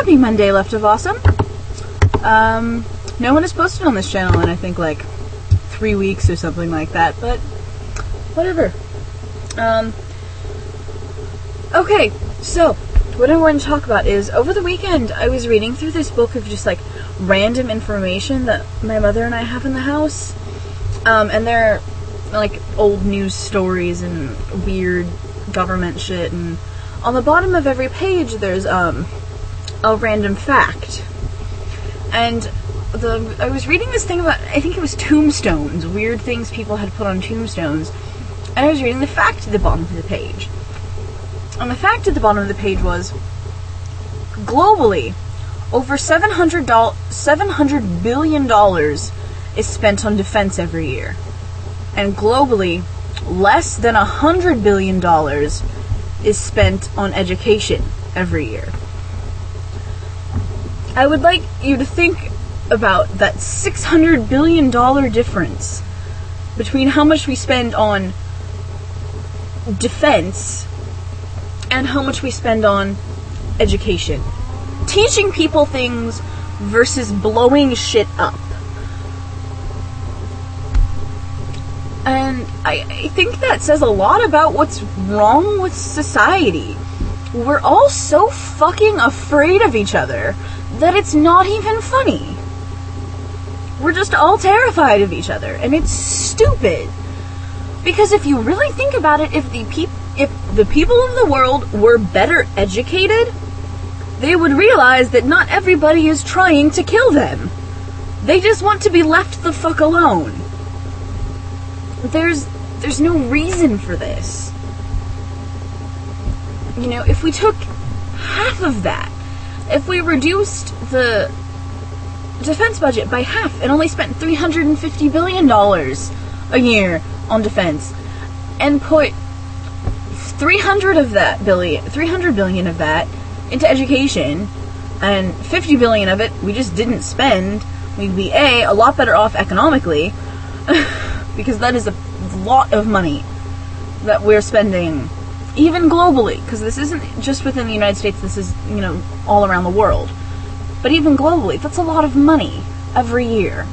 Happy Monday, Leftofawesome. No one has posted on this channel in I think like 3 weeks or something like that, but whatever. Okay, so what I want to talk about is, over the weekend I was reading through this book of just like random information that my mother and I have in the house, and they're like old news stories and weird government shit, and on the bottom of every page there's a random fact. And I was reading this thing about, I think it was tombstones, weird things people had put on tombstones, and I was reading the fact at the bottom of the page. And the fact at the bottom of the page was, globally, over $700 billion is spent on defense every year. And globally, less than $100 billion is spent on education every year. I would like you to think about that $600 billion difference between how much we spend on defense and how much we spend on education. Teaching people things versus blowing shit up. And I think that says a lot about what's wrong with society. We're all so fucking afraid of each other that it's not even funny. We're just all terrified of each other, and it's stupid. Because if you really think about it, if the people of the world were better educated, they would realize that not everybody is trying to kill them. They just want to be left the fuck alone. There's no reason for this. You know, if we took half of that, if we reduced the defense budget by half and only spent $350 billion a year on defense, and put 300 billion of that into education, and 50 billion of it we just didn't spend, we'd be a lot better off economically, because that is a lot of money that we're spending, even globally, because this isn't just within the United States, this is, you know, all around the world. But even globally, that's a lot of money every year.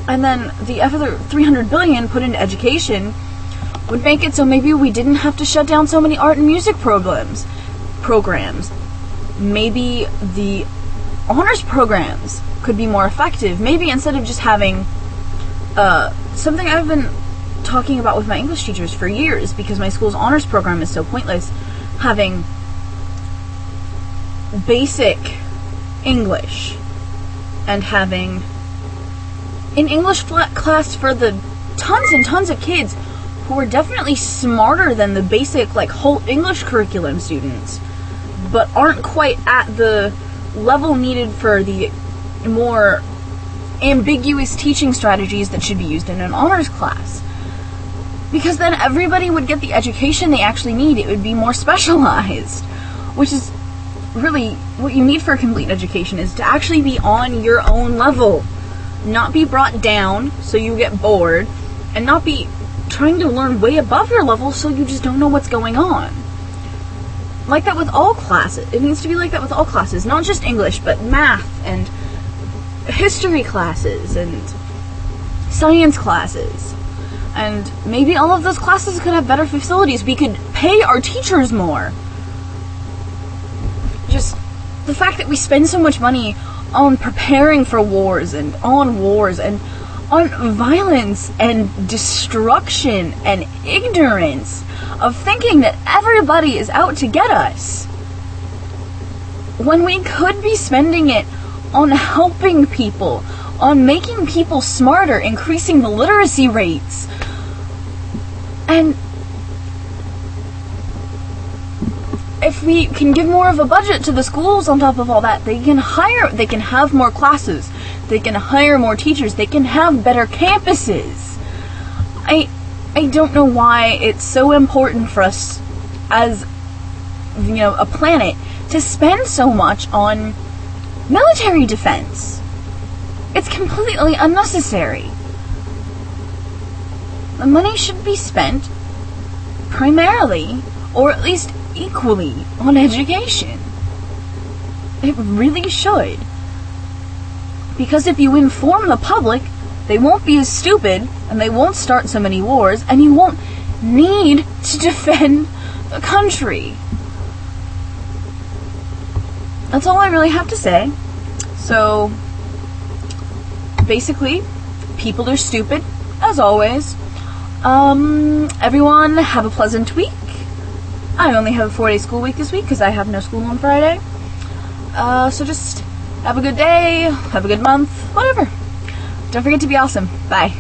And then the other 300 billion put into education would make it so maybe we didn't have to shut down so many art and music programs. Maybe the honors programs could be more effective. Maybe instead of just having something I've been talking about with my English teachers for years, because my school's honors program is so pointless, having basic English and having an English class for the tons and tons of kids who are definitely smarter than the basic, like, whole English curriculum students, but aren't quite at the level needed for the more ambiguous teaching strategies that should be used in an honors class. Because then everybody would get the education they actually need. It would be more specialized, which is really what you need for a complete education, is to actually be on your own level, not be brought down so you get bored, and not be trying to learn way above your level so you just don't know what's going on. Like that with all classes. It needs to be like that with all classes, not just English, but math and history classes and science classes. And maybe all of those classes could have better facilities. We could pay our teachers more. Just the fact that we spend so much money on preparing for wars and on violence and destruction and ignorance of thinking that everybody is out to get us, when we could be spending it on helping people, on making people smarter, increasing the literacy rates. And if we can give more of a budget to the schools on top of all that, they can have more classes, they can hire more teachers, they can have better campuses. I don't know why it's so important for us as, you know, a planet to spend so much on military defense. It's completely unnecessary. The money should be spent primarily, or at least equally, on education. It really should. Because if you inform the public, they won't be as stupid, and they won't start so many wars, and you won't need to defend the country. That's all I really have to say. So, basically, people are stupid, as always. Everyone, have a pleasant week. I only have a 4-day school week this week, because I have no school on Friday. So just have a good day, have a good month, whatever. Don't forget to be awesome. Bye.